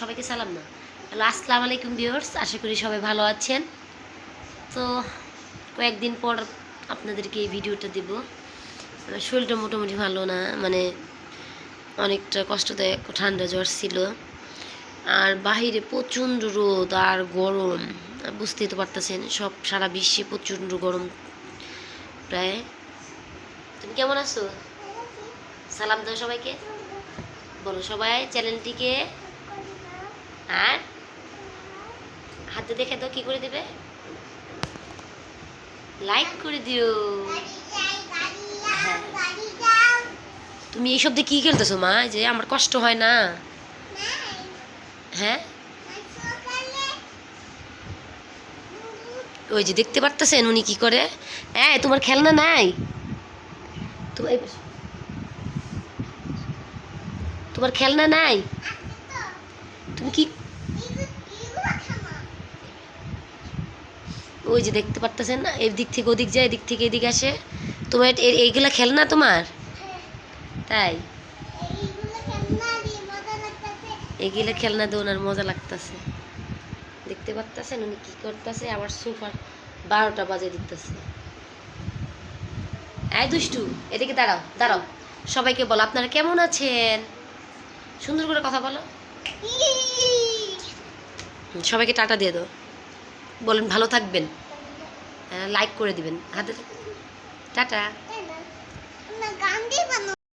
সবাইকে সালাম না। হ্যালো, আসসালামু আলাইকুম ভিউয়ার্স, আশা করি সবাই ভালো আছেন। তো কয়েকদিন পর আপনাদেরকে এই ভিডিওটা দেব। শরীরটা মোটামুটি ভালো না, মানে অনেকটা কষ্টদায়ক, ঠান্ডা জ্বর ছিল। আর বাহিরে প্রচণ্ড রোদ আর গরম, বুঝতেই তো পারতেছেন, সব সারা বিশ্বে প্রচণ্ড গরম প্রায়। তুমি কেমন আছো? সালাম দাও সবাইকে, বলো সবাই চ্যানেলটিকে আর হাতে দেখে দাও, কি করে দেবে? লাইক করে দিও। হ্যাঁ, তুমি এইসব দিয়ে কী খেলতেছো মা? যে আমার কষ্ট হয় না? হ্যাঁ, ওই যে দেখতে পারতেছেন উনি কি করে। হ্যাঁ, তোমার খেলনা নাই? তোমার খেলনা নাই? তুমি কি, ওই যে দেখতে পারতেছেন না, এর দিক থেকে ওদিক যায়, এদিক থেকে এদিক আসে। তোমার এইগুলা খেলনা তোমার? তাই এগুলা খেলনা দিয়ে ওনার মজা লাগতেছে। দেখতে পারতেছেন উনি কি করতেছে, আবার সোফার 12টা বাজে দিতেছে। এই দুষ্টু, এদিকে দাঁড়াও দাঁড়াও। সবাইকে বলো আপনারা কেমন আছেন, সুন্দর করে কথা বলো। সবাইকে টাটা দিয়ে দাও, বলেন ভালো থাকবেন, লাইক করে দিবেন হাতে। টাটা।